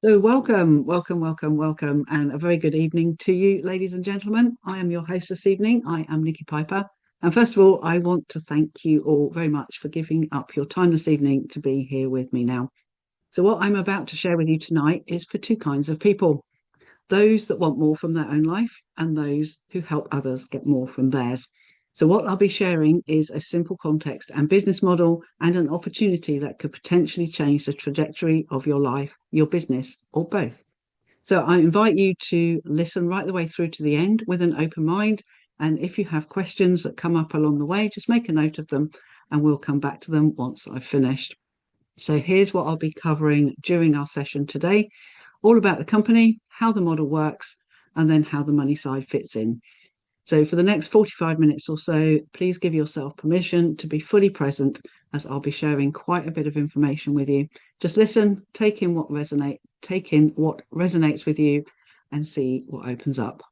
So, welcome, and a very good evening to you, ladies and gentlemen. I am your host this evening. I am Nikki Piper. And first of all, I want to thank you all very much for giving up your time this evening to be here with me now. So, what I'm about to share with you tonight is for two kinds of people: those that want more from their own life and those who help others get more from theirs. So, what I'll be sharing is a simple context and business model and an opportunity that could potentially change the trajectory of your life, your business, or both. So, I invite you to listen right the way through to the end with an open mind. And if you have questions that come up along the way, just make a note of them and we'll come back to them once I've finished. So, here's what I'll be covering during our session today: all about the company, how the model works, and then how the money side fits in. So, for the next 45 minutes or so, please give yourself permission to be fully present as I'll be sharing quite a bit of information with you. Just listen, take in what resonates with you, and see what opens up.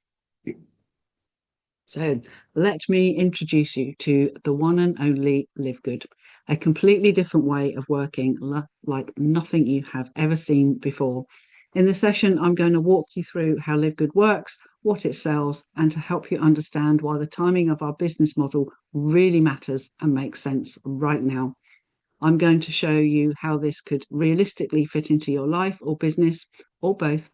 So, let me introduce you to the one and only LiveGood, a completely different way of working like nothing you have ever seen before. In this session, I'm going to walk you through how LiveGood works, what it sells, and to help you understand why the timing of our business model really matters and makes sense right now. I'm going to show you how this could realistically fit into your life or business, or both.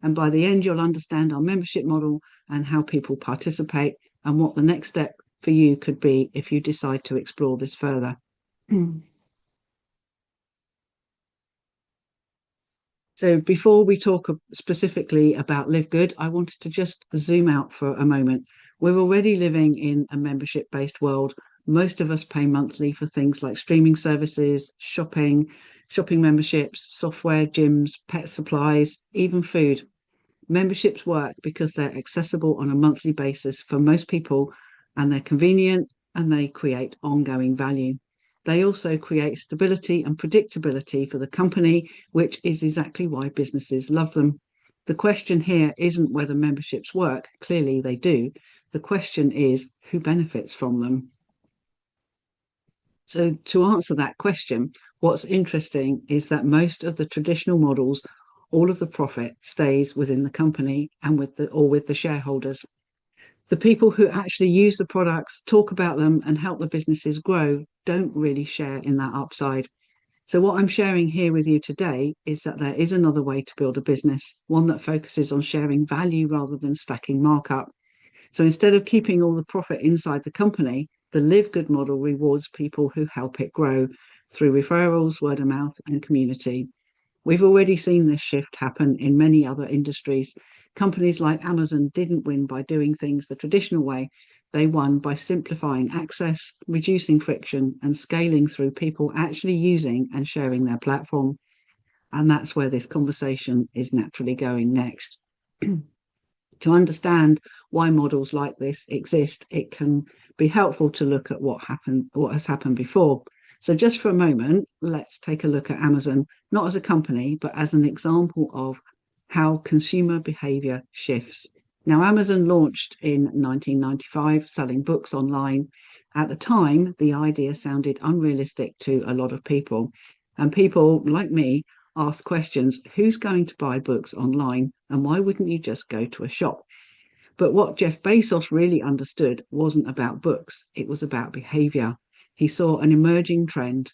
And by the end, you'll understand our membership model and how people participate, and what the next step for you could be if you decide to explore this further. So, before we talk specifically about Live Good, I wanted to just zoom out for a moment. We're already living in a membership based world. Most of us pay monthly for things like streaming services, shopping memberships, software, gyms, pet supplies, even food. Memberships work because they're accessible on a monthly basis for most people, and they're convenient, and they create ongoing value. They also create stability and predictability for the company, which is exactly why businesses love them. The question here isn't whether memberships work, clearly they do. The question is who benefits from them. So, to answer that question, what's interesting is that most of the traditional models, all of the profit stays within the company and with the shareholders. The people who actually use the products, talk about them, and help the businesses grow don't really share in that upside. So, what I'm sharing here with you today is that there is another way to build a business, one that focuses on sharing value rather than stacking markup. So instead of keeping all the profit inside the company, the Live Good model rewards people who help it grow through referrals, word of mouth, and community. We've already seen this shift happen in many other industries. Companies like Amazon didn't win by doing things the traditional way. They won by simplifying access, reducing friction, and scaling through people actually using and sharing their platform. And that's where this conversation is naturally going next. To understand why models like this exist, it can be helpful to look at what has happened before. So, just for a moment, let's take a look at Amazon, not as a company, but as an example of how consumer behavior shifts. Now, Amazon launched in 1995, selling books online. At the time, the idea sounded unrealistic to a lot of people. And people like me ask questions: who's going to buy books online, and why wouldn't you just go to a shop? But what Jeff Bezos really understood wasn't about books, it was about behavior. He saw an emerging trend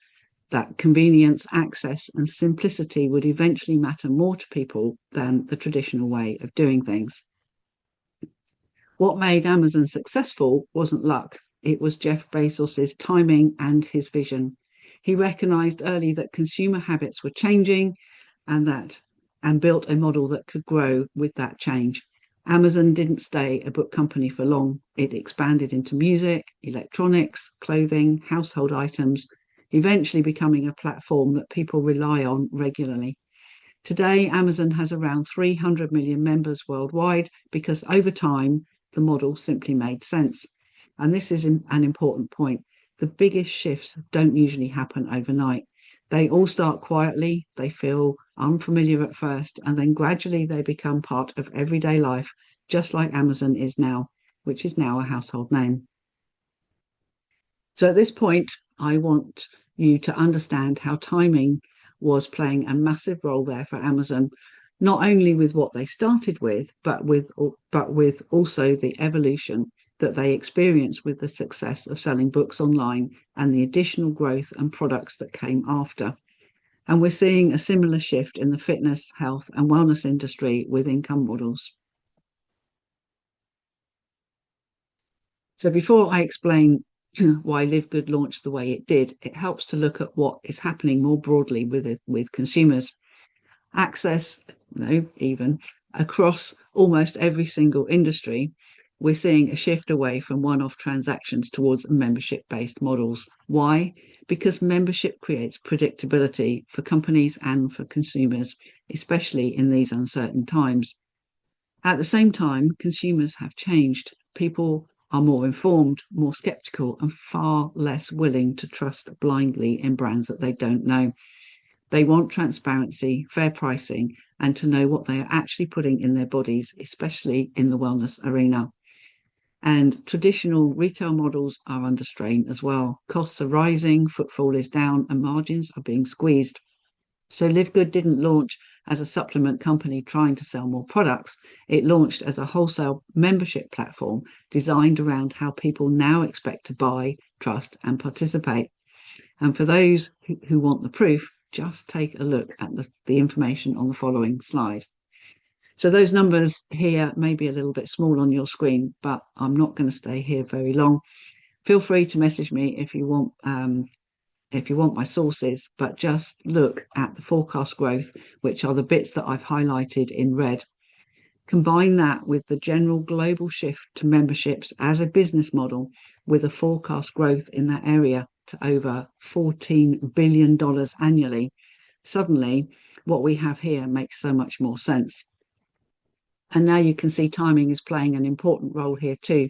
that convenience, access, and simplicity would eventually matter more to people than the traditional way of doing things. What made Amazon successful wasn't luck, it was Jeff Bezos's timing and his vision. He recognized early that consumer habits were changing, and that and built a model that could grow with that change. Amazon didn't stay a book company for long. It expanded into music, electronics, clothing, household items, eventually becoming a platform that people rely on regularly. Today, Amazon has around 300 million members worldwide because over time, the model simply made sense. And this is an important point. The biggest shifts don't usually happen overnight. They all start quietly, they feel unfamiliar at first, and then gradually they become part of everyday life, just like Amazon is now, which is now a household name. So at this point, I want you to understand how timing was playing a massive role there for Amazon. not only with what they started with, but with also the evolution that they experienced with the success of selling books online and the additional growth and products that came after. And we're seeing a similar shift in the fitness, health, and wellness industry with income models. So before I explain why LiveGood launched the way it did, it helps to look at what is happening more broadly with consumers. Access, even across almost every single industry, we're seeing a shift away from one-off transactions towards membership-based models. Why? Because membership creates predictability for companies and for consumers, especially in these uncertain times. At the same time, consumers have changed. People are more informed, more skeptical, and far less willing to trust blindly in brands that they don't know. They want transparency, fair pricing, and to know what they are actually putting in their bodies, especially in the wellness arena. And traditional retail models are under strain as well. Costs are rising, footfall is down, and margins are being squeezed. So LiveGood didn't launch as a supplement company trying to sell more products. It launched as a wholesale membership platform designed around how people now expect to buy, trust, and participate. And for those who want the proof, just take a look at the information on the following slide. So those numbers here may be a little bit small on your screen, but I'm not going to stay here very long. Feel free to message me if you want my sources, but just look at the forecast growth, which are the bits that I've highlighted in red. Combine that with the general global shift to memberships as a business model, with a forecast growth in that area to over $14 billion annually. Suddenly, what we have here makes so much more sense. And now you can see timing is playing an important role here too.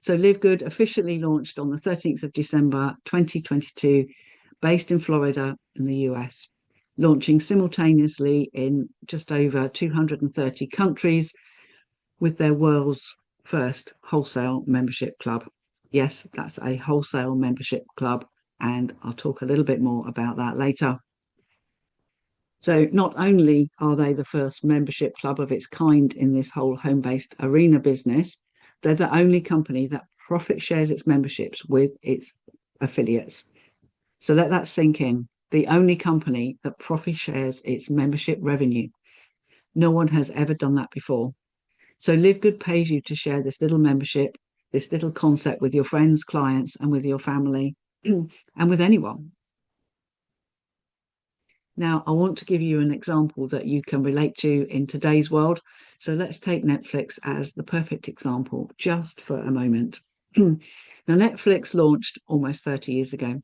So LiveGood officially launched on the 13th of December 2022, based in Florida in the US, launching simultaneously in just over 230 countries with their world's first wholesale membership club. Yes, that's a wholesale membership club, and I'll talk a little bit more about that later. So not only are they the first membership club of its kind in this whole home-based arena business, they're the only company that profit shares its memberships with its affiliates. So let that sink in. The only company that profit shares its membership revenue. No one has ever done that before. So LiveGood pays you to share this little membership, this little concept with your friends, clients, and with your family, and with anyone. Now, I want to give you an example that you can relate to in today's world. So let's take Netflix as the perfect example, just for a moment. Now, Netflix launched almost 30 years ago.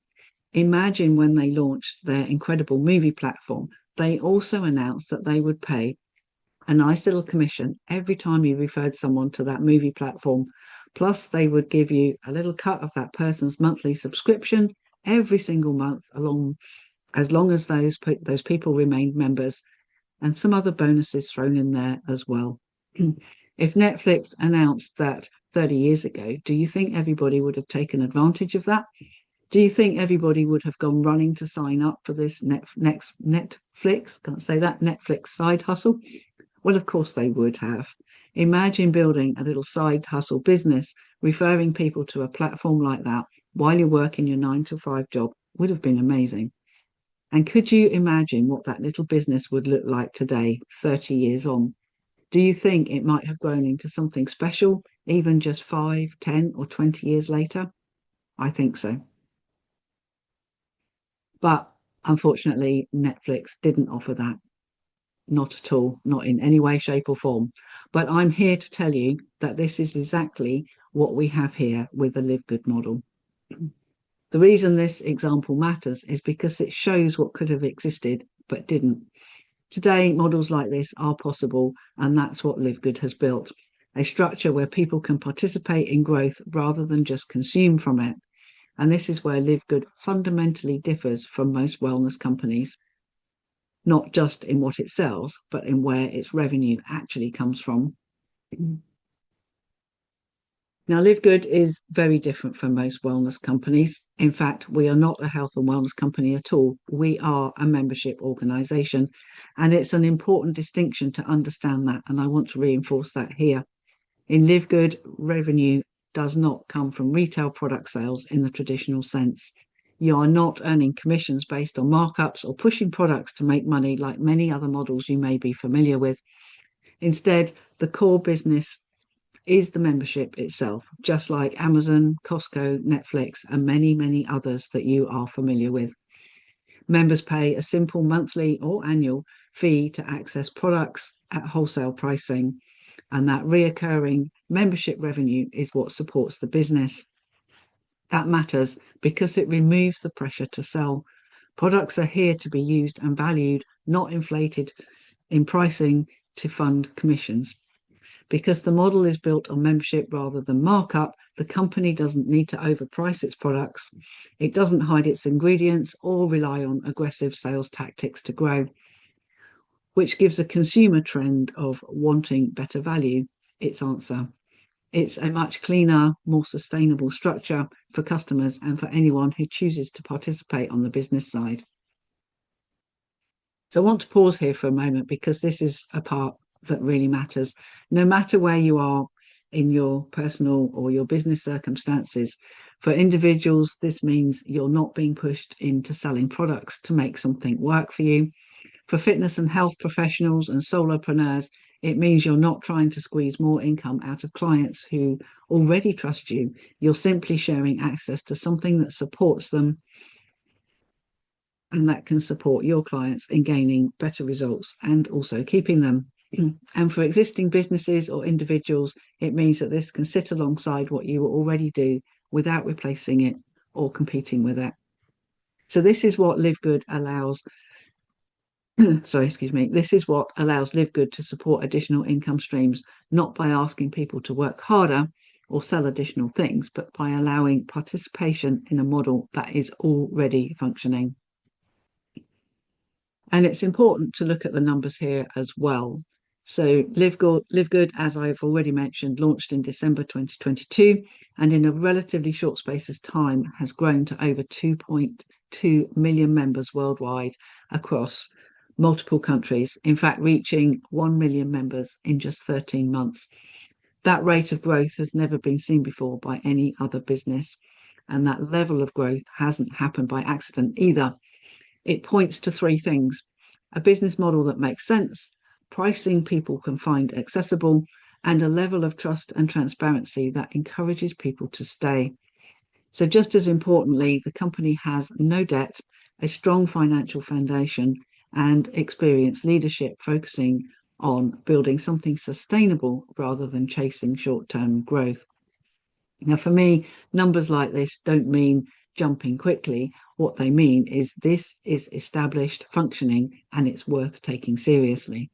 Imagine when they launched their incredible movie platform, they also announced that they would pay a nice little commission every time you referred someone to that movie platform. Plus, they would give you a little cut of that person's monthly subscription every single month, as long as those people remained members, and some other bonuses thrown in there as well. If Netflix announced that 30 years ago, do you think everybody would have taken advantage of that? Do you think everybody would have gone running to sign up for this Netflix, can't say that, Netflix side hustle? Well, of course they would have. Imagine building a little side hustle business, referring people to a platform like that while you're working your 9 to 5 job. Would have been amazing. And could you imagine what that little business would look like today, 30 years on? Do you think it might have grown into something special, even just 5, 10, or 20 years later? I think so. But unfortunately, Netflix didn't offer that. Not at all, not in any way, shape, or form. But I'm here to tell you that this is exactly what we have here with the LiveGood model. The reason this example matters is because it shows what could have existed but didn't. Today, models like this are possible, and that's what LiveGood has built. A structure where people can participate in growth rather than just consume from it. And this is where LiveGood fundamentally differs from most wellness companies, not just in what it sells, but in where its revenue actually comes from. Now, LiveGood is very different from most wellness companies. In fact, we are not a health and wellness company at all. We are a membership organization, And it's an important distinction to understand that. And I want to reinforce that here. In LiveGood, revenue does not come from retail product sales in the traditional sense. You are not earning commissions based on markups or pushing products to make money like many other models you may be familiar with. Instead, the core business is the membership itself, just like Amazon, Costco, Netflix, and many, many others that you are familiar with. Members pay a simple monthly or annual fee to access products at wholesale pricing, and that reoccurring membership revenue is what supports the business. That matters because it removes the pressure to sell. Products are here to be used and valued, not inflated in pricing to fund commissions. Because the model is built on membership rather than markup, the company doesn't need to overprice its products. It doesn't hide its ingredients or rely on aggressive sales tactics to grow, which gives a consumer trend of wanting better value its answer. It's a much cleaner, more sustainable structure for customers and for anyone who chooses to participate on the business side. So I want to pause here for a moment because this is a part that really matters. No matter where you are in your personal or your business circumstances, for individuals, this means you're not being pushed into selling products to make something work for you. For fitness and health professionals and solopreneurs, it means you're not trying to squeeze more income out of clients who already trust you. You're simply sharing access to something that supports them and that can support your clients in gaining better results and also keeping them. And for existing businesses or individuals, it means that this can sit alongside what you already do without replacing it or competing with it. So this is what LiveGood allows. This is what allows LiveGood to support additional income streams, not by asking people to work harder or sell additional things, but by allowing participation in a model that is already functioning. And it's important to look at the numbers here as well. So LiveGood, as I've already mentioned, launched in December 2022, and in a relatively short space of time has grown to over 2.2 million members worldwide across multiple countries, in fact, reaching 1 million members in just 13 months. That rate of growth has never been seen before by any other business. And that level of growth hasn't happened by accident either. It points to three things: a business model that makes sense, pricing people can find accessible, and a level of trust and transparency that encourages people to stay. So just as importantly, the company has no debt, a strong financial foundation, and experienced leadership focusing on building something sustainable rather than chasing short-term growth. Now, for me, numbers like this don't mean jumping quickly. What they mean is this is established, functioning, and it's worth taking seriously.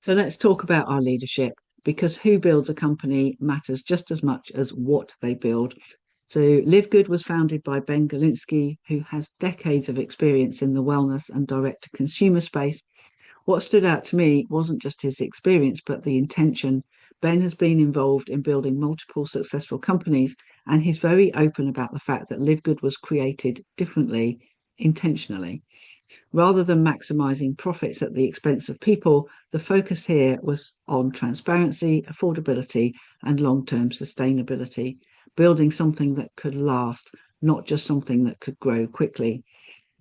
So let's talk about our leadership, because who builds a company matters just as much as what they build. So LiveGood was founded by Ben Galinsky, who has decades of experience in the wellness and direct-to-consumer space. What stood out to me wasn't just his experience, but the intention. Ben has been involved in building multiple successful companies, and he's very open about the fact that LiveGood was created differently, intentionally. Rather than maximizing profits at the expense of people, the focus here was on transparency, affordability, and long-term sustainability, building something that could last, not just something that could grow quickly.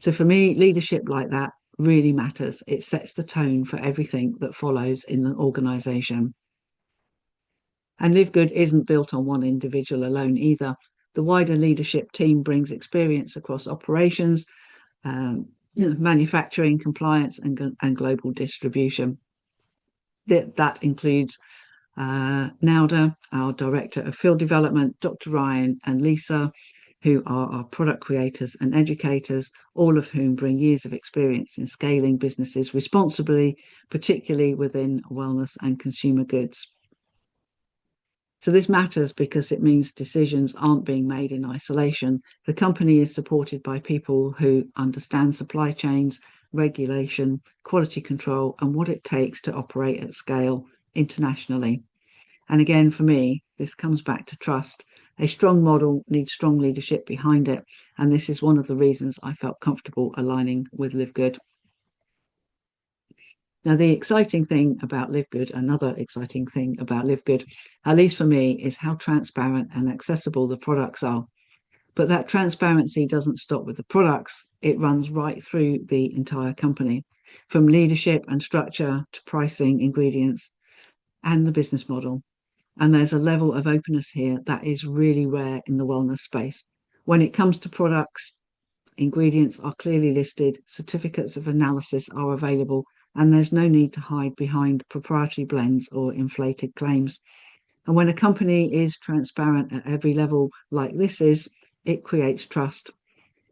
So for me, leadership like that really matters. It sets the tone for everything that follows in the organization. And LiveGood isn't built on one individual alone either. The wider leadership team brings experience across operations, manufacturing, compliance, and global distribution. That includes Nauda, our Director of Field Development, Dr. Ryan and Lisa, who are our product creators and educators, all of whom bring years of experience in scaling businesses responsibly, particularly within wellness and consumer goods. So this matters because it means decisions aren't being made in isolation. The company is supported by people who understand supply chains, regulation, quality control, and what it takes to operate at scale internationally. And again, for me, this comes back to trust. A strong model needs strong leadership behind it, and this is one of the reasons I felt comfortable aligning with LiveGood. Now, the exciting thing about LiveGood, another exciting thing about LiveGood, at least for me, is how transparent and accessible the products are. But that transparency doesn't stop with the products. It runs right through the entire company, from leadership and structure to pricing, ingredients, and the business model. And there's a level of openness here that is really rare in the wellness space. When it comes to products, ingredients are clearly listed, certificates of analysis are available, and there's no need to hide behind proprietary blends or inflated claims. And when a company is transparent at every level like this is, it creates trust.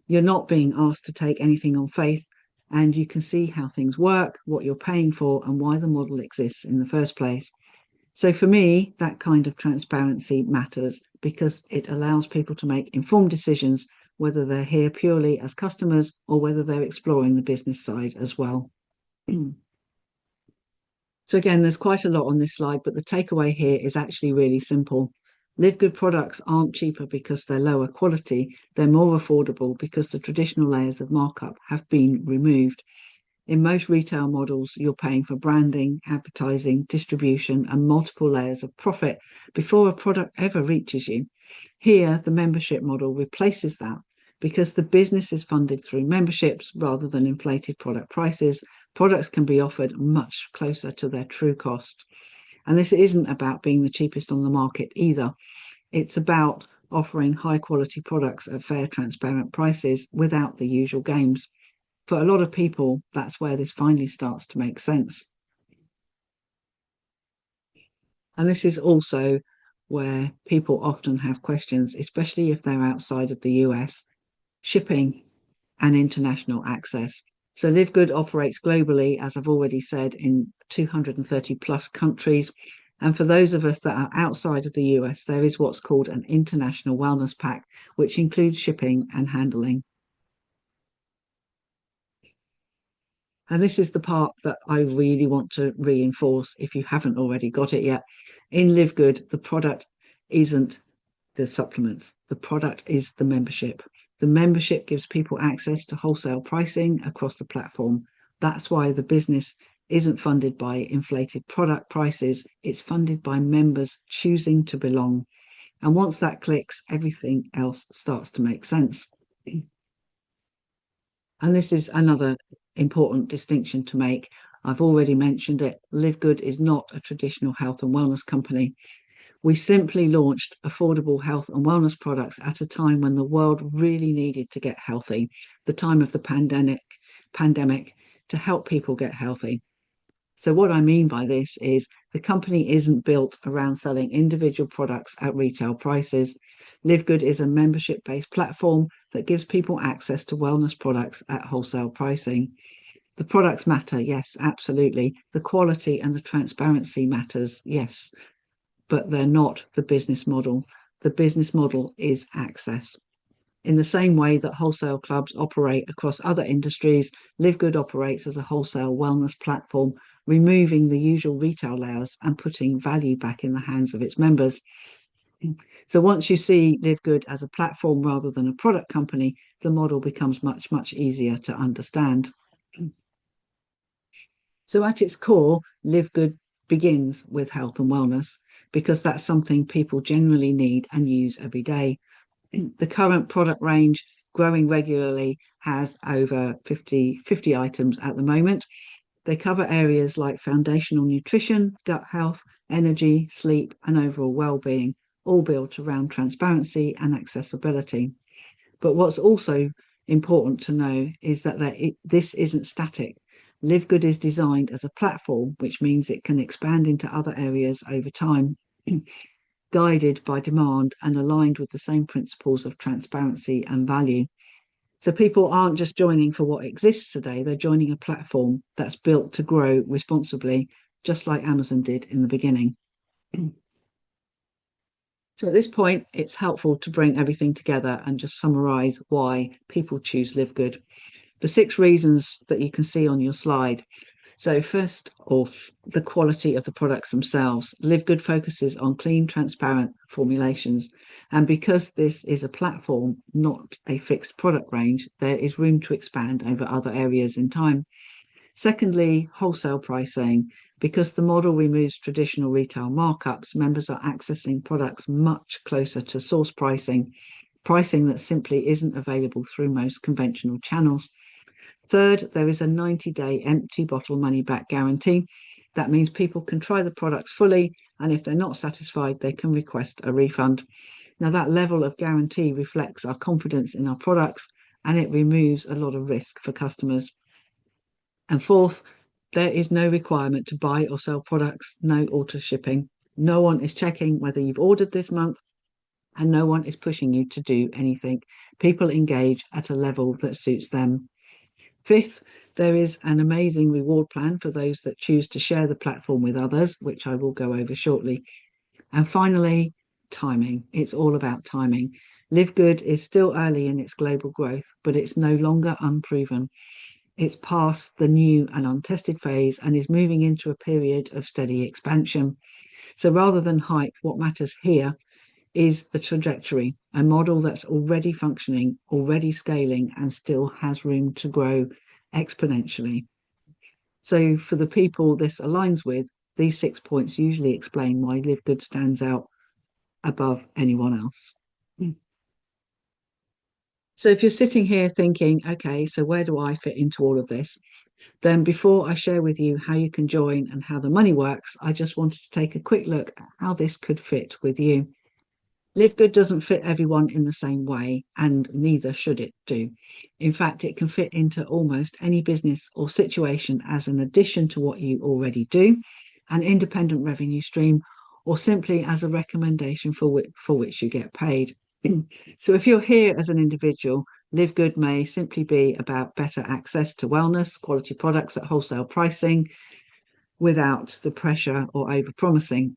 You're not being asked to take anything on faith, and you can see how things work, what you're paying for, and why the model exists in the first place. So for me, that kind of transparency matters because it allows people to make informed decisions, whether they're here purely as customers or whether they're exploring the business side as well. So again, there's quite a lot on this slide, but the takeaway here is actually really simple. LiveGood products aren't cheaper because they're lower quality. They're more affordable because the traditional layers of markup have been removed. In most retail models, you're paying for branding, advertising, distribution, and multiple layers of profit before a product ever reaches you. Here, the membership model replaces that because the business is funded through memberships rather than inflated product prices. Products can be offered much closer to their true cost. And this isn't about being the cheapest on the market either. It's about offering high quality products at fair, transparent prices without the usual games. For a lot of people, that's where this finally starts to make sense. And this is also where people often have questions, especially if they're outside of the US, shipping and international access. So LiveGood operates globally, as I've already said, in 230 plus countries. And for those of us that are outside of the US, there is what's called an international wellness pack, which includes shipping and handling. And this is the part that I really want to reinforce if you haven't already got it yet. In LiveGood, the product isn't the supplements. The product is the membership. The membership gives people access to wholesale pricing across the platform. That's why the business isn't funded by inflated product prices. It's funded by members choosing to belong. And once that clicks, everything else starts to make sense. And this is another important distinction to make. I've already mentioned it. LiveGood is not a traditional health and wellness company. We simply launched affordable health and wellness products at a time when the world really needed to get healthy, the time of the pandemic to help people get healthy. So what I mean by this is the company isn't built around selling individual products at retail prices. LiveGood is a membership-based platform that gives people access to wellness products at wholesale pricing. The products matter, yes, absolutely. The quality and the transparency matters, yes, but they're not the business model. The business model is access. In the same way that wholesale clubs operate across other industries, LiveGood operates as a wholesale wellness platform, removing the usual retail layers and putting value back in the hands of its members. So once you see LiveGood as a platform rather than a product company, the model becomes much, much easier to understand. So at its core, LiveGood begins with health and wellness because that's something people generally need and use every day. The current product range, growing regularly, has over 50 items at the moment. They cover areas like foundational nutrition, gut health, energy, sleep, and overall well-being, all built around transparency and accessibility. But what's also important to know is that this isn't static. LiveGood is designed as a platform, which means it can expand into other areas over time. Guided by demand and aligned with the same principles of transparency and value. So people aren't just joining for what exists today, they're joining a platform that's built to grow responsibly, just like Amazon did in the beginning. So at this point, it's helpful to bring everything together and just summarize why people choose LiveGood. The 6 reasons that you can see on your slide. So first off, the quality of the products themselves. LiveGood focuses on clean, transparent formulations. And because this is a platform, not a fixed product range, there is room to expand over other areas in time. Secondly, wholesale pricing. Because the model removes traditional retail markups, members are accessing products much closer to source pricing, pricing that simply isn't available through most conventional channels. Third, there is a 90-day empty bottle money back guarantee. That means people can try the products fully, and if they're not satisfied, they can request a refund. Now, that level of guarantee reflects our confidence in our products, and it removes a lot of risk for customers. And fourth, there is no requirement to buy or sell products, no auto shipping. No one is checking whether you've ordered this month, and no one is pushing you to do anything. People engage at a level that suits them. Fifth, there is an amazing reward plan for those that choose to share the platform with others, which I will go over shortly. And finally, timing. It's all about timing. LiveGood is still early in its global growth, but it's no longer unproven. It's past the new and untested phase and is moving into a period of steady expansion. So rather than hype, what matters here is the trajectory, a model that's already functioning, already scaling, and still has room to grow exponentially. So for the people this aligns with, these 6 points usually explain why LiveGood stands out above anyone else. So if you're sitting here thinking, okay, so where do I fit into all of this? Then before I share with you how you can join and how the money works, I just wanted to take a quick look at how this could fit with you. LiveGood doesn't fit everyone in the same way, and neither should it do. In fact, it can fit into almost any business or situation as an addition to what you already do, an independent revenue stream, or simply as a recommendation for which you get paid. So if you're here as an individual, LiveGood may simply be about better access to wellness, quality products at wholesale pricing without the pressure or over-promising.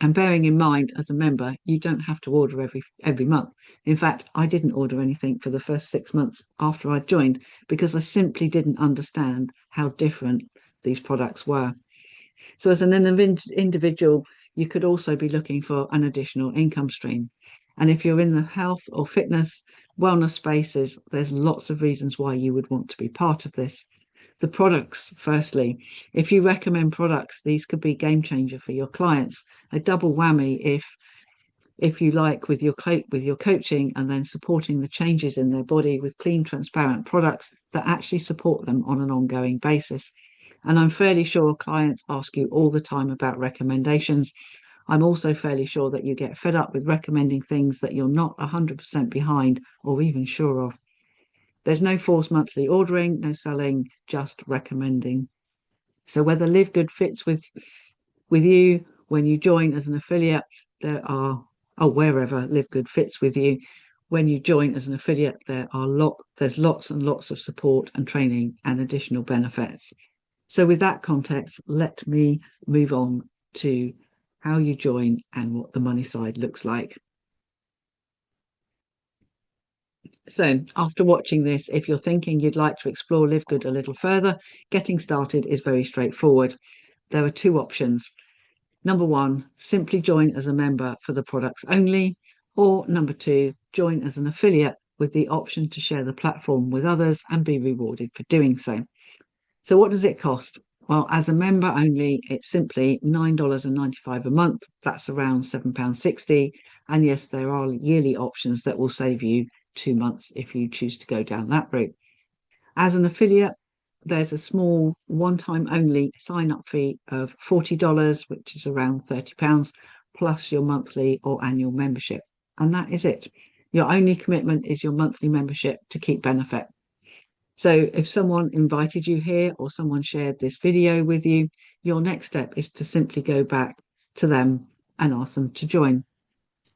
And bearing in mind, as a member, you don't have to order every month. In fact, I didn't order anything for the first 6 months after I joined because I simply didn't understand how different these products were. So as an individual, you could also be looking for an additional income stream. And if you're in the health or fitness, wellness spaces, there's lots of reasons why you would want to be part of this. The products, firstly, if you recommend products, these could be game changer for your clients. A double whammy if you like with your coaching and then supporting the changes in their body with clean, transparent products that actually support them on an ongoing basis. And I'm fairly sure clients ask you all the time about recommendations. I'm also fairly sure that you get fed up with recommending things that you're not 100% behind or even sure of. There's no forced monthly ordering, no selling, just recommending. So whether LiveGood fits with you when you join as an affiliate, wherever LiveGood fits with you, when you join as an affiliate, there's lots and lots of support and training and additional benefits. So with that context, let me move on to how you join and what the money side looks like. So after watching this, if you're thinking you'd like to explore LiveGood a little further, getting started is very straightforward. There are 2 options. Number 1, simply join as a member for the products only, or number 2, join as an affiliate with the option to share the platform with others and be rewarded for doing so. So what does it cost? Well, as a member only, it's simply $9.95 a month. That's around £7.60. And yes, there are yearly options that will save you 2 months if you choose to go down that route. As an affiliate, there's a small one-time only sign-up fee of $40, which is around £30, plus your monthly or annual membership. And that is it. Your only commitment is your monthly membership to keep benefit. So if someone invited you here or someone shared this video with you, your next step is to simply go back to them and ask them to join.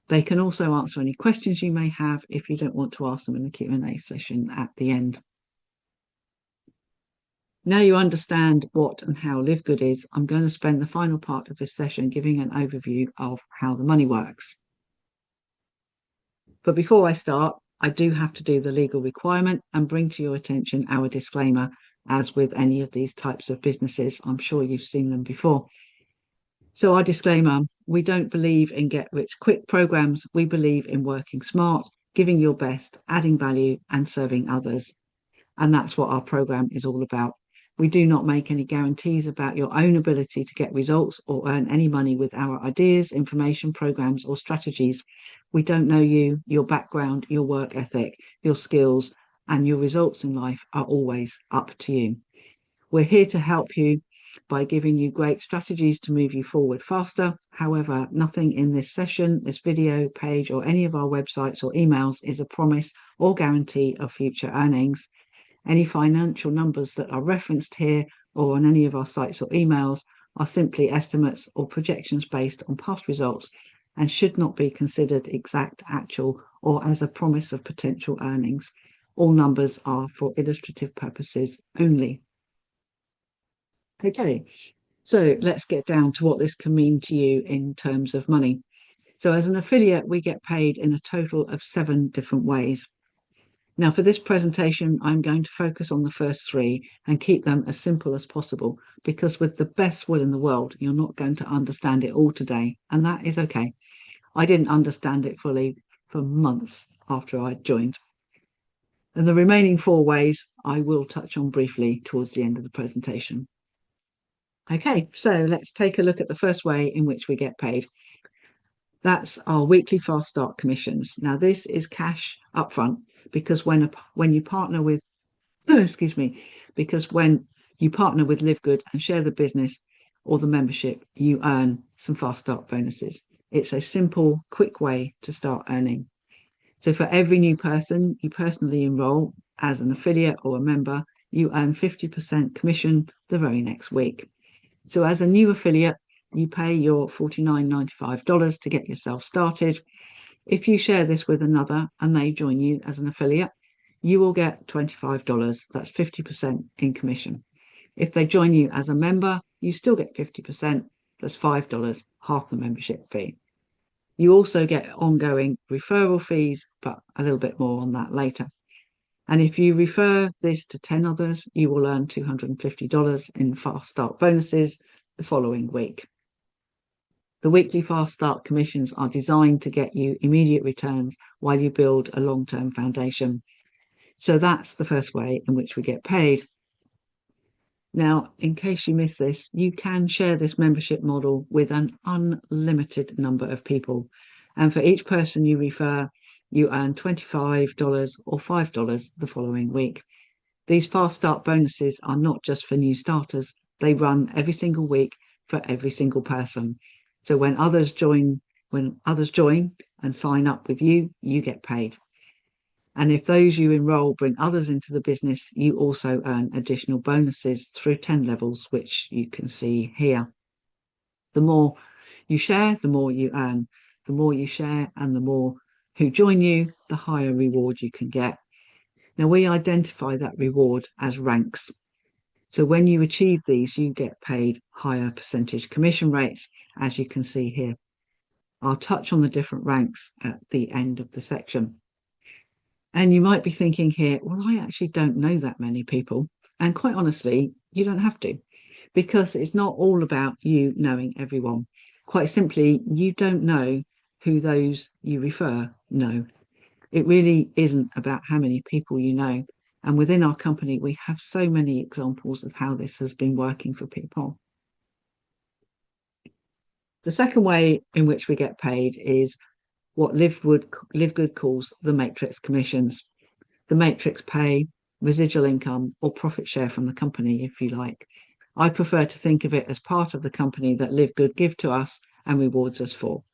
They can also answer any questions you may have if you don't want to ask them in the Q&A session at the end. Now you understand what and how LiveGood is, I'm going to spend the final part of this session giving an overview of how the money works. But before I start, I do have to do the legal requirement and bring to your attention our disclaimer. as with any of these types of businesses. I'm sure you've seen them before. So our disclaimer, we don't believe in get rich quick programs. We believe in working smart, giving your best, adding value and serving others. And that's what our program is all about. We do not make any guarantees about your own ability to get results or earn any money with our ideas, information, programs, or strategies. We don't know you, your background, your work ethic, your skills, and your results in life are always up to you. We're here to help you by giving you great strategies to move you forward faster. However, nothing in this session, this video, page, or any of our websites or emails is a promise or guarantee of future earnings. Any financial numbers that are referenced here or on any of our sites or emails are simply estimates or projections based on past results and should not be considered exact, actual, or as a promise of potential earnings. All numbers are for illustrative purposes only. Okay, so let's get down to what this can mean to you in terms of money. So as an affiliate, we get paid in a total of 7 different ways. Now, for this presentation, I'm going to focus on the first 3 and keep them as simple as possible, because with the best will in the world, you're not going to understand it all today, and that is okay. I didn't understand it fully for months after I joined. And the remaining 4 ways I will touch on briefly towards the end of the presentation. Okay, so let's take a look at the first way in which we get paid. That's our weekly fast start commissions. Now, this is cash upfront because when you partner with, because when you partner with LiveGood and share the business or the membership, you earn some fast start bonuses. It's a simple, quick way to start earning. So for every new person you personally enroll as an affiliate or a member, you earn 50% commission the very next week. So as a new affiliate, you pay your $49.95 to get yourself started. If you share this with another and they join you as an affiliate, you will get $25. That's 50% in commission. If they join you as a member, you still get 50%. That's $5, half the membership fee. You also get ongoing referral fees, but a little bit more on that later. And if you refer this to 10 others, you will earn $250 in fast start bonuses the following week. The weekly fast start commissions are designed to get you immediate returns while you build a long-term foundation. So that's the first way in which we get paid. Now, in case you missed this, you can share this membership model with an unlimited number of people. And for each person you refer, you earn $25 or $5 the following week. These fast start bonuses are not just for new starters. They run every single week for every single person. So when others join and sign up with you, you get paid. And if those you enroll bring others into the business, you also earn additional bonuses through 10 levels, which you can see here. The more you share, the more you earn. The more you share and the more who join you, the higher reward you can get. Now, we identify that reward as ranks. So when you achieve these, you get paid higher percentage commission rates, as you can see here. I'll touch on the different ranks at the end of the section. And you might be thinking here, well, I actually don't know that many people. And quite honestly, you don't have to, because it's not all about you knowing everyone. Quite simply, you don't know who those you refer know. It really isn't about how many people you know. And within our company, we have so many examples of how this has been working for people. The second way in which we get paid is what LiveGood calls the matrix commissions. The matrix pay, residual income, or profit share from the company, if you like. I prefer to think of it as part of the company that LiveGood give to us and rewards us for.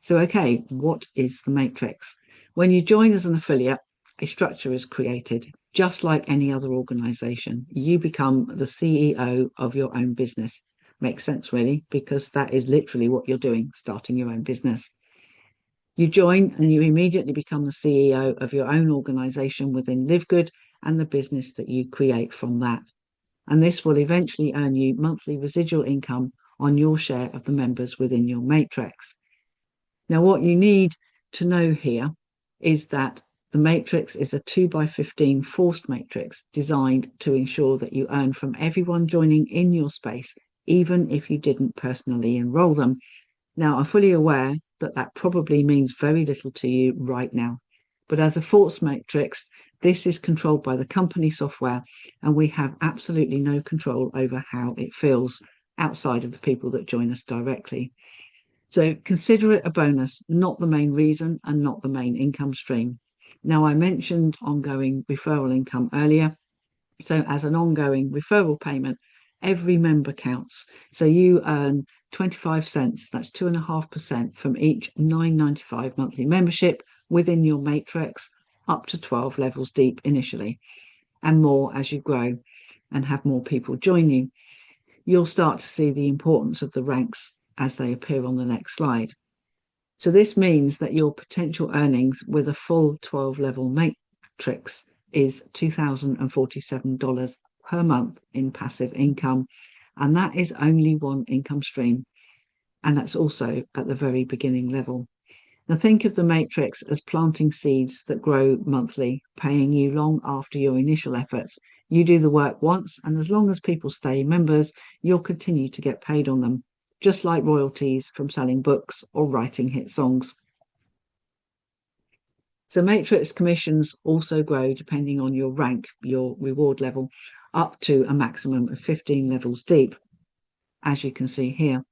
So, okay, what is the matrix? When you join as an affiliate, a structure is created. Just like any other organization, you become the CEO of your own business. Makes sense, really, because that is literally what you're doing, starting your own business. You join and you immediately become the CEO of your own organization within LiveGood and the business that you create from that. And this will eventually earn you monthly residual income on your share of the members within your matrix. Now, what you need to know here is that The matrix is a 2 by 15 forced matrix designed to ensure that you earn from everyone joining in your space, even if you didn't personally enroll them. Now, I'm fully aware that that probably means very little to you right now. But as a forced matrix, this is controlled by the company software, and we have absolutely no control over how it feels outside of the people that join us directly. So consider it a bonus, not the main reason and not the main income stream. Now, I mentioned ongoing referral income earlier. So as an ongoing referral payment, every member counts. So you earn 25 cents, that's 2.5% from each $9.95 monthly membership within your matrix, up to 12 levels deep initially, and more as you grow and have more people join you. You'll start to see the importance of the ranks as they appear on the next slide. So this means that your potential earnings with a full 12 level matrix is $2,047 per month in passive income. And that is only one income stream. And that's also at the very beginning level. Now think of the matrix as planting seeds that grow monthly, paying you long after your initial efforts. You do the work once, and as long as people stay members, you'll continue to get paid on them, just like royalties from selling books or writing hit songs. So matrix commissions also grow depending on your rank, your reward level, up to a maximum of 15 levels deep, as you can see here.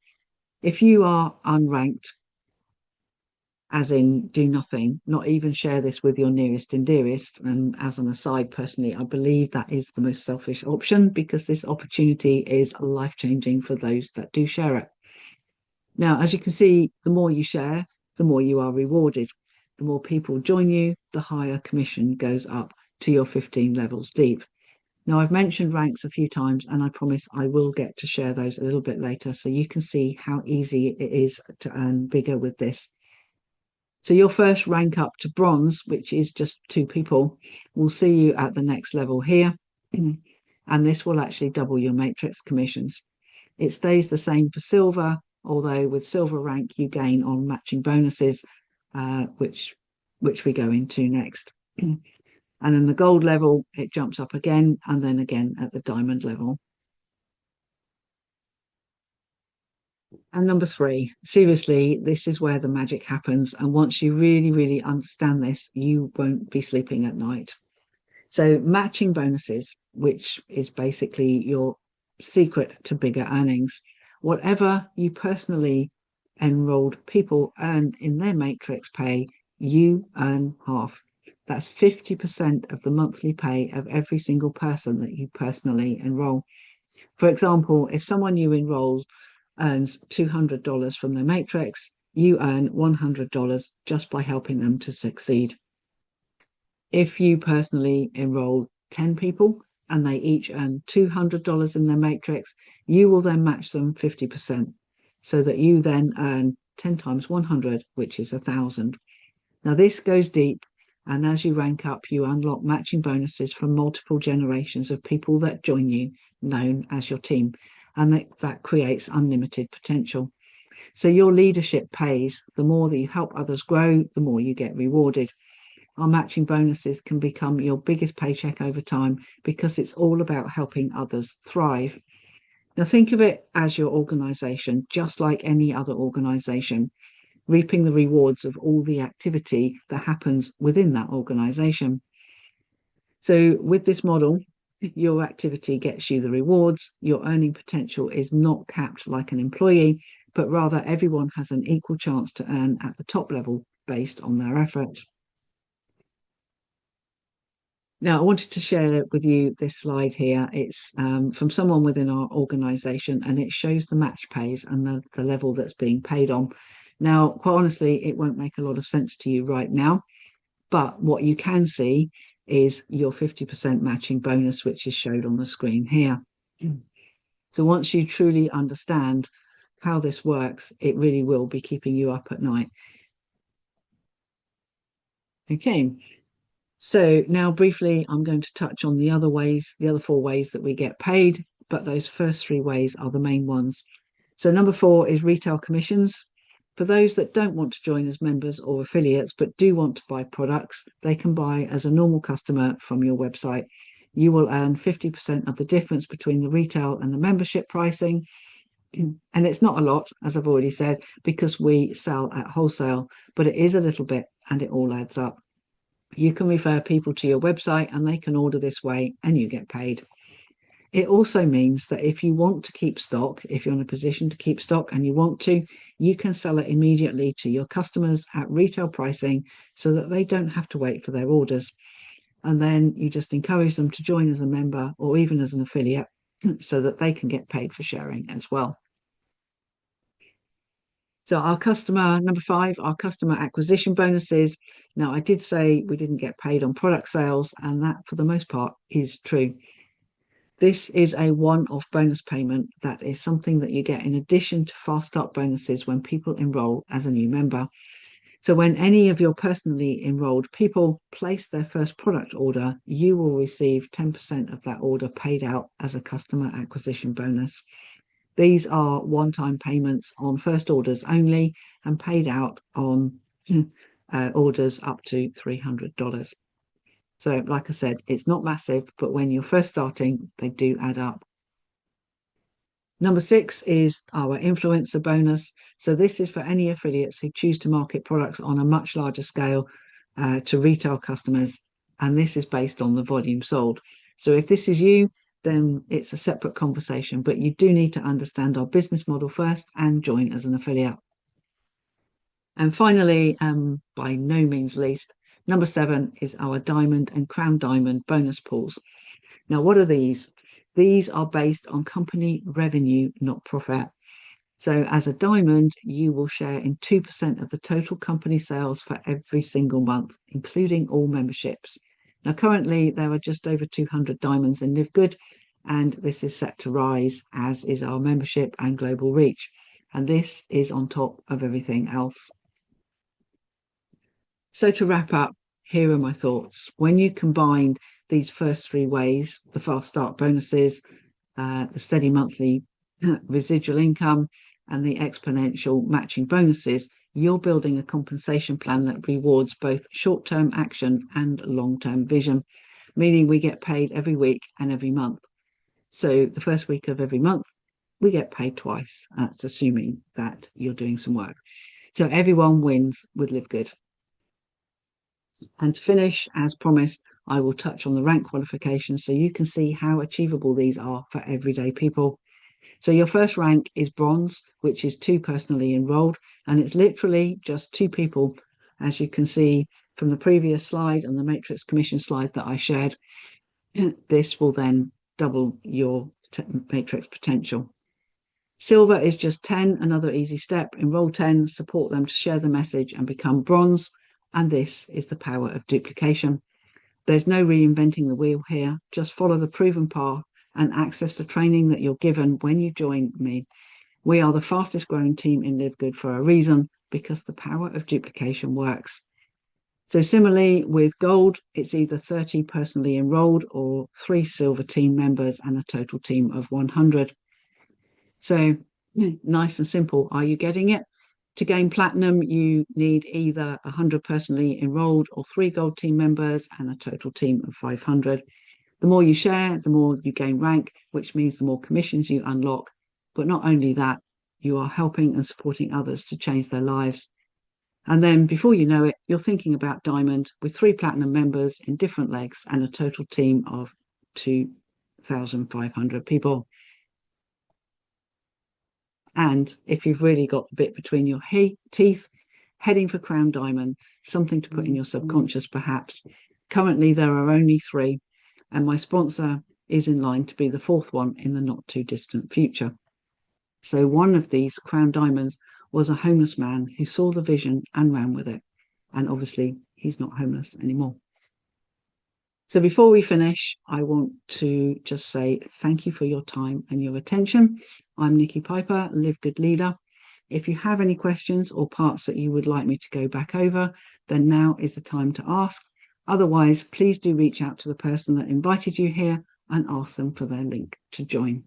If you are unranked, as in do nothing, not even share this with your nearest and dearest, and as an aside, personally, I believe that is the most selfish option, because this opportunity is life-changing for those that do share it. Now, as you can see, the more you share, the more you are rewarded. The more people join you, the higher commission goes up to your 15 levels deep. Now, I've mentioned ranks a few times, and I promise I will get to share those a little bit later, so you can see how easy it is to earn bigger with this. So your first rank up to bronze, which is just 2 people, will see you at the next level here. And this will actually double your matrix commissions. It stays the same for silver, although with silver rank you gain on matching bonuses, which we go into next. And in the gold level, it jumps up again, and then again at the diamond level. And number 3, seriously, this is where the magic happens. And once you really, really understand this, you won't be sleeping at night. So matching bonuses, which is basically your secret to bigger earnings, whatever you personally enrolled people earn in their matrix pay, you earn half. That's 50% of the monthly pay of every single person that you personally enroll. For example, if someone you enroll earns $200 from their matrix, you earn $100 just by helping them to succeed. If you personally enroll 10 people and they each earn $200 in their matrix, you will then match them 50%, so that you then earn 10 times 100, which is 1,000. Now this goes deep, and as you rank up, you unlock matching bonuses from multiple generations of people that join you, known as your team, and that creates unlimited potential. So your leadership pays. The more that you help others grow, the more you get rewarded. Our matching bonuses can become your biggest paycheck over time, because it's all about helping others thrive. Now think of it as your organization, just like any other organization, reaping the rewards of all the activity that happens within that organization. So with this model, your activity gets you the rewards. Your earning potential is not capped like an employee, but rather everyone has an equal chance to earn at the top level based on their effort. Now, I wanted to share with you this slide here. It's from someone within our organization, and it shows the match pays and the level that's being paid on. Now, quite honestly, it won't make a lot of sense to you right now, but what you can see is your 50% matching bonus, which is showed on the screen here. So once you truly understand how this works, it really will be keeping you up at night. Okay. So now briefly, I'm going to touch on the other 4 ways that we get paid, but those first 3 ways are the main ones. So number 4 is retail commissions. For those that don't want to join as members or affiliates but do want to buy products, they can buy as a normal customer from your website. You will earn 50% of the difference between the retail and the membership pricing. And it's not a lot, as I've already said, because we sell at wholesale, but it is a little bit and it all adds up. You can refer people to your website and they can order this way and you get paid. It also means that if you want to keep stock, if you're in a position to keep stock and you want to, you can sell it immediately to your customers at retail pricing so that they don't have to wait for their orders. And then you just encourage them to join as a member or even as an affiliate so that they can get paid for sharing as well. So our customer, number 5, our customer acquisition bonuses. Now, I did say we didn't get paid on product sales, and that for the most part is true. This is a one-off bonus payment that is something that you get in addition to fast start bonuses when people enroll as a new member. So when any of your personally enrolled people place their first product order, you will receive 10% of that order paid out as a customer acquisition bonus. These are one-time payments on first orders only and paid out on orders up to $300. So like I said, it's not massive, but when you're first starting, they do add up. Number 6 is our influencer bonus. So this is for any affiliates who choose to market products on a much larger scale to retail customers. And this is based on the volume sold. So if this is you, then it's a separate conversation, but you do need to understand our business model first and join as an affiliate. And finally, by no means least, number 7 is our diamond and crown diamond bonus pools. Now, what are these? These are based on company revenue, not profit. So as a diamond, you will share in 2% of the total company sales for every single month, including all memberships. Now, currently, there are just over 200 diamonds in LiveGood, and this is set to rise, as is our membership and global reach. And this is on top of everything else. So to wrap up, here are my thoughts. When you combine these first 3 ways, the fast start bonuses, the steady monthly residual income, and the exponential matching bonuses, you're building a compensation plan that rewards both short-term action and long-term vision, meaning we get paid every week and every month. So the first week of every month, we get paid twice. That's assuming that you're doing some work. So everyone wins with LiveGood. And to finish, as promised, I will touch on the rank qualifications so you can see how achievable these are for everyday people. So your first rank is bronze, which is 2 personally enrolled, and it's literally just 2 people, as you can see from the previous slide and the matrix commission slide that I shared. This will then double your matrix potential. Silver is just 10, another easy step. Enroll 10, support them to share the message and become bronze. And this is the power of duplication. There's no reinventing the wheel here. Just follow the proven path and access the training that you're given when you join me. We are the fastest growing team in LiveGood for a reason, because the power of duplication works. So similarly with gold, it's either 30 personally enrolled or 3 silver team members and a total team of 100. So nice and simple. Are you getting it? To gain platinum, you need either 100 personally enrolled or 3 gold team members and a total team of 500. The more you share, the more you gain rank, which means the more commissions you unlock. But not only that, you are helping and supporting others to change their lives. And then before you know it, you're thinking about diamond with 3 platinum members in different legs and a total team of 2,500 people. And if you've really got the bit between your teeth, heading for crown diamond, something to put in your subconscious perhaps. Currently, there are only 3, and my sponsor is in line to be the 4th one in the not too distant future. So one of these crown diamonds was a homeless man who saw the vision and ran with it. And obviously, he's not homeless anymore. So before we finish, I want to just say thank you for your time and your attention. I'm Nikki Piper, LiveGood leader. If you have any questions or parts that you would like me to go back over, then now is the time to ask. Otherwise, please do reach out to the person that invited you here and ask them for their link to join.